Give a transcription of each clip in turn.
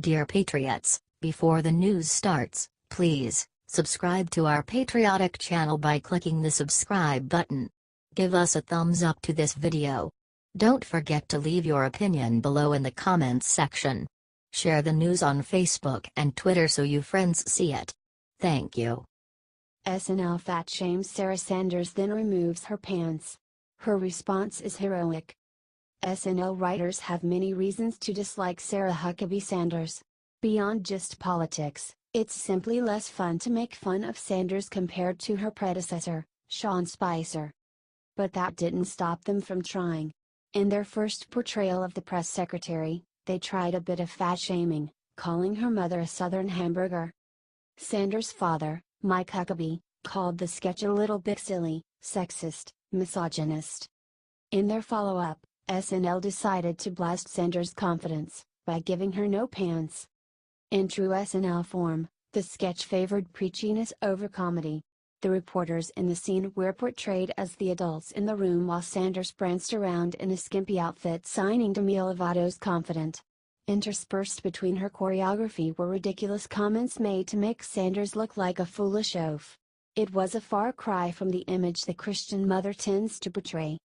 Dear Patriots, before the news starts, please subscribe to our patriotic channel by clicking the subscribe button. Give us a thumbs up to this video. Don't forget to leave your opinion below in the comments section. Share the news on Facebook and Twitter so you friends see it. Thank you. SNL fat shames Sarah Sanders then removes her pants. Her response is heroic. SNL writers have many reasons to dislike Sarah Huckabee Sanders. Beyond just politics, it's simply less fun to make fun of Sanders compared to her predecessor, Sean Spicer. But that didn't stop them from trying. In their first portrayal of the press secretary, they tried a bit of fat shaming, calling her mother a Southern hamburger. Sanders' father, Mike Huckabee, called the sketch a little bit silly, sexist, misogynist. In their follow-up, SNL decided to blast Sanders' confidence, by giving her no pants. In true SNL form, the sketch favored preachiness over comedy. The reporters in the scene were portrayed as the adults in the room while Sanders pranced around in a skimpy outfit signing Demi Lovato's Confident. Interspersed between her choreography were ridiculous comments made to make Sanders look like a foolish oaf. It was a far cry from the image the Christian mother tends to portray.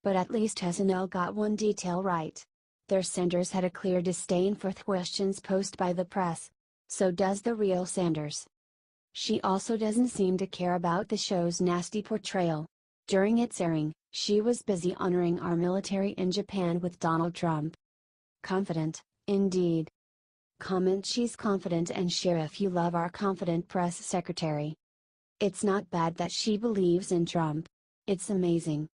But at least SNL got one detail right. Their Sanders had a clear disdain for questions posed by the press. So does the real Sanders. She also doesn't seem to care about the show's nasty portrayal. During its airing, she was busy honoring our military in Japan with Donald Trump. Confident, indeed. Comment she's confident and share if you love our confident press secretary. It's not bad that she believes in Trump. It's amazing.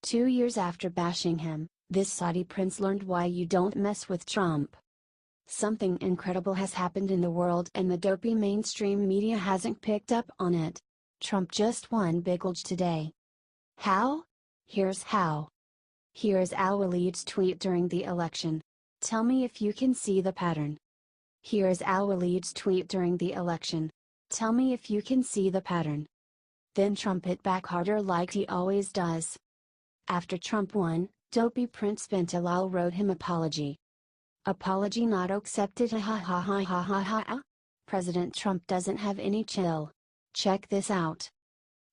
Two years after bashing him, this Saudi prince learned why you don't mess with Trump. Something incredible has happened in the world and the dopey mainstream media hasn't picked up on it. Trump just won Big Bulge today. How? Here's how. Here is Al Walid's tweet during the election. Tell me if you can see the pattern. Here is Al Walid's tweet during the election. Tell me if you can see the pattern. Then Trump hit back harder like he always does. After Trump won, dopey Prince Bintalal wrote him apology. Apology not accepted, ha ha ha ha ha ha ha. President Trump doesn't have any chill. Check this out.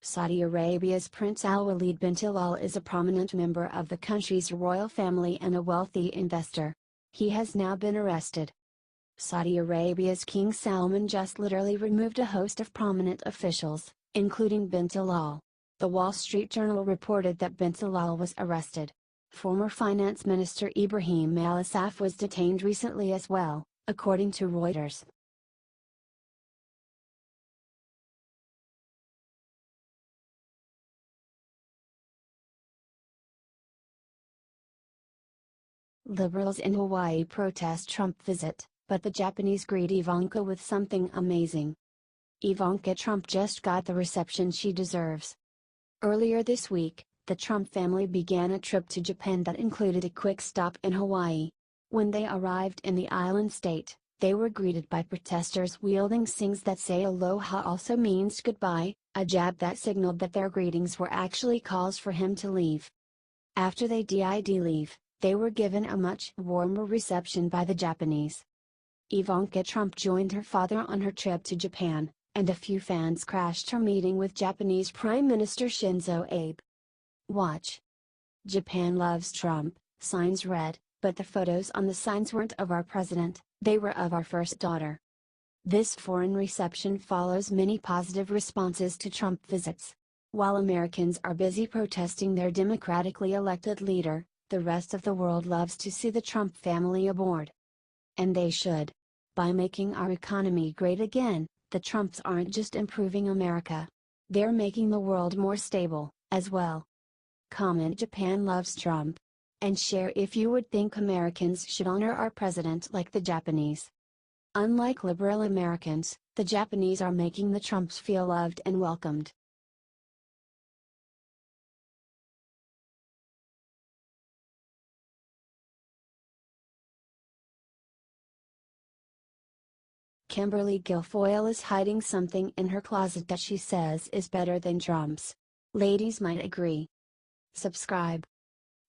Saudi Arabia's Prince Al Walid bin Talal is a prominent member of the country's royal family and a wealthy investor. He has now been arrested. Saudi Arabia's King Salman just literally removed a host of prominent officials, including bin Talal. The Wall Street Journal reported that bin Talal was arrested. Former Finance Minister Ibrahim Al-Assaf was detained recently as well, according to Reuters. Liberals in Hawaii protest Trump visit, but the Japanese greet Ivanka with something amazing. Ivanka Trump just got the reception she deserves. Earlier this week, the Trump family began a trip to Japan that included a quick stop in Hawaii. When they arrived in the island state, they were greeted by protesters wielding signs that say aloha also means goodbye, a jab that signaled that their greetings were actually calls for him to leave. After they did leave, they were given a much warmer reception by the Japanese. Ivanka Trump joined her father on her trip to Japan, and a few fans crashed her meeting with Japanese Prime Minister Shinzo Abe. Watch. Japan loves Trump, signs read, but the photos on the signs weren't of our president, they were of our first daughter. This foreign reception follows many positive responses to Trump visits. While Americans are busy protesting their democratically elected leader, the rest of the world loves to see the Trump family aboard. And they should. By making our economy great again, the Trumps aren't just improving America. They're making the world more stable, as well. Comment Japan loves Trump. And share if you would think Americans should honor our president like the Japanese. Unlike liberal Americans, the Japanese are making the Trumps feel loved and welcomed. Kimberly Guilfoyle is hiding something in her closet that she says is better than Trump's. Ladies might agree. Subscribe.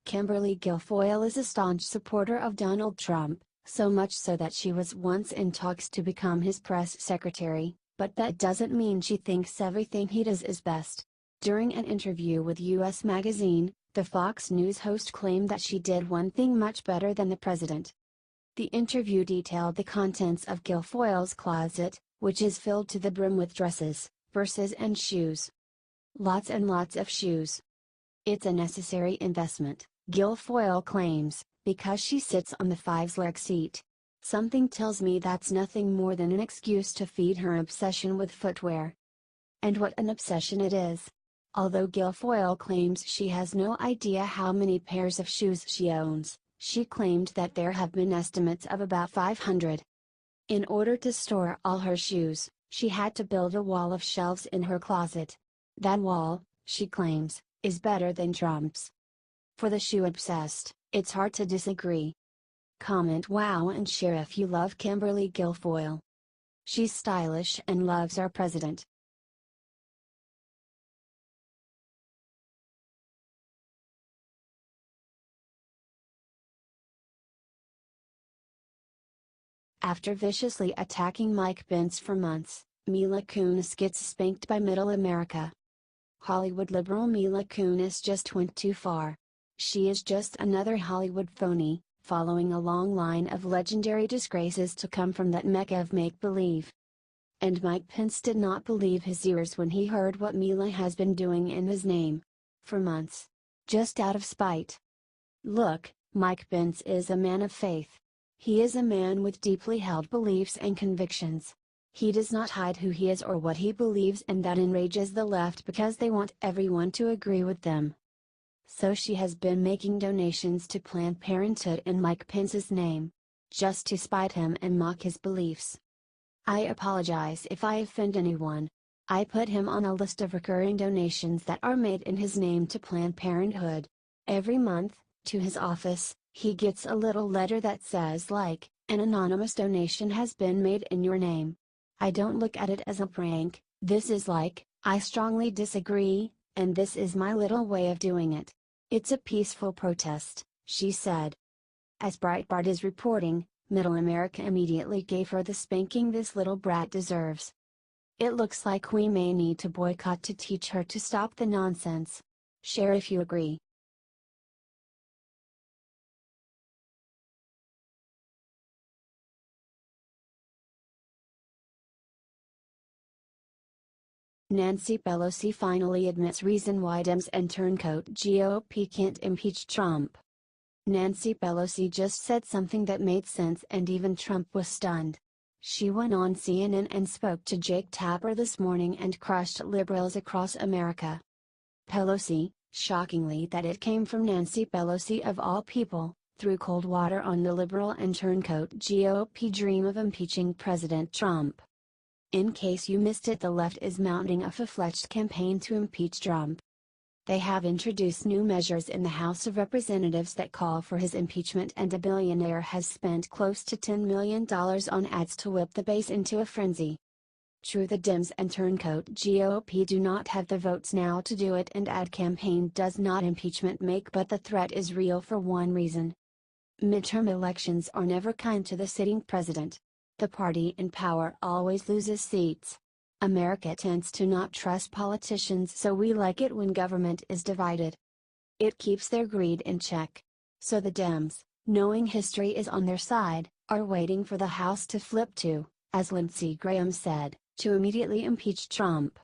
Kimberly Guilfoyle is a staunch supporter of Donald Trump, so much so that she was once in talks to become his press secretary, but that doesn't mean she thinks everything he does is best. During an interview with US Magazine, the Fox News host claimed that she did one thing much better than the president. The interview detailed the contents of Guilfoyle's closet, which is filled to the brim with dresses, purses and shoes. Lots and lots of shoes. It's a necessary investment, Guilfoyle claims, because she sits on the five-leg seat. Something tells me that's nothing more than an excuse to feed her obsession with footwear. And what an obsession it is! Although Guilfoyle claims she has no idea how many pairs of shoes she owns, she claimed that there have been estimates of about 500. In order to store all her shoes, she had to build a wall of shelves in her closet. That wall, she claims, is better than Trump's. For the shoe-obsessed, it's hard to disagree. Comment wow and share if you love Kimberly Guilfoyle. She's stylish and loves our president. After viciously attacking Mike Pence for months, Mila Kunis gets spanked by Middle America. Hollywood liberal Mila Kunis just went too far. She is just another Hollywood phony, following a long line of legendary disgraces to come from that mecca of make-believe. And Mike Pence did not believe his ears when he heard what Mila has been doing in his name. For months. Just out of spite. Look, Mike Pence is a man of faith. He is a man with deeply held beliefs and convictions. He does not hide who he is or what he believes, and that enrages the left because they want everyone to agree with them. So she has been making donations to Planned Parenthood in Mike Pence's name. Just to spite him and mock his beliefs. I apologize if I offend anyone. I put him on a list of recurring donations that are made in his name to Planned Parenthood. Every month, to his office, he gets a little letter that says like, an anonymous donation has been made in your name. I don't look at it as a prank, this is like, I strongly disagree, and this is my little way of doing it. It's a peaceful protest, she said. As Breitbart is reporting, Middle America immediately gave her the spanking this little brat deserves. It looks like we may need to boycott to teach her to stop the nonsense. Share if you agree. Nancy Pelosi finally admits reason why Dems and turncoat GOP can't impeach Trump. Nancy Pelosi just said something that made sense and even Trump was stunned. She went on CNN and spoke to Jake Tapper this morning and crushed liberals across America. Pelosi, shockingly that it came from Nancy Pelosi of all people, threw cold water on the liberal and turncoat GOP dream of impeaching President Trump. In case you missed it, the left is mounting a full-fledged campaign to impeach Trump. They have introduced new measures in the House of Representatives that call for his impeachment, and a billionaire has spent close to $10 million on ads to whip the base into a frenzy. True, the Dems and turncoat GOP do not have the votes now to do it, and ad campaign does not impeachment make, but the threat is real for one reason. Midterm elections are never kind to the sitting president. The party in power always loses seats. America tends to not trust politicians, so we like it when government is divided. It keeps their greed in check. So the Dems, knowing history is on their side, are waiting for the House to flip to, as Lindsey Graham said, to immediately impeach Trump.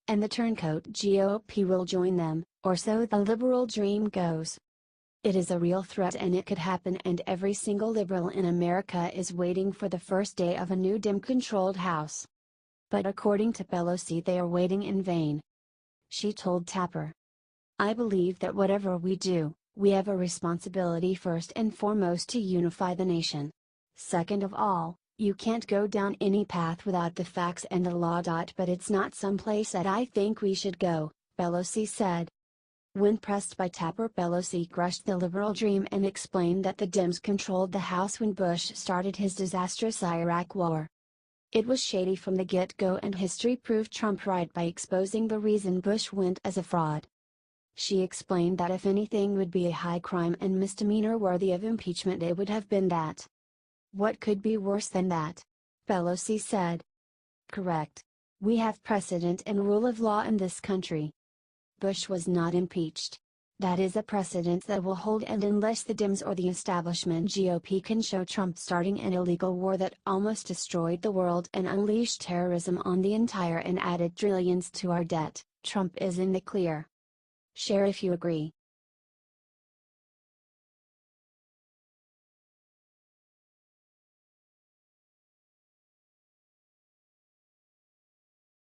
And the turncoat GOP will join them, or so the liberal dream goes. It is a real threat, and it could happen, and every single liberal in America is waiting for the first day of a new Dem-controlled House. But according to Pelosi, they are waiting in vain. She told Tapper, "I believe that whatever we do, we have a responsibility first and foremost to unify the nation. Second of all, you can't go down any path without the facts and the law. But it's not someplace that I think we should go," Pelosi said. When pressed by Tapper, Pelosi crushed the liberal dream and explained that the Dems controlled the House when Bush started his disastrous Iraq war. It was shady from the get-go, and history proved Trump right by exposing the reason Bush went as a fraud. She explained that if anything would be a high crime and misdemeanor worthy of impeachment, it would have been that. What could be worse than that? Pelosi said. Correct. We have precedent and rule of law in this country. Bush was not impeached. That is a precedent that will hold, and unless the Dems or the establishment GOP can show Trump starting an illegal war that almost destroyed the world and unleashed terrorism on the entire and added trillions to our debt, Trump is in the clear. Share if you agree.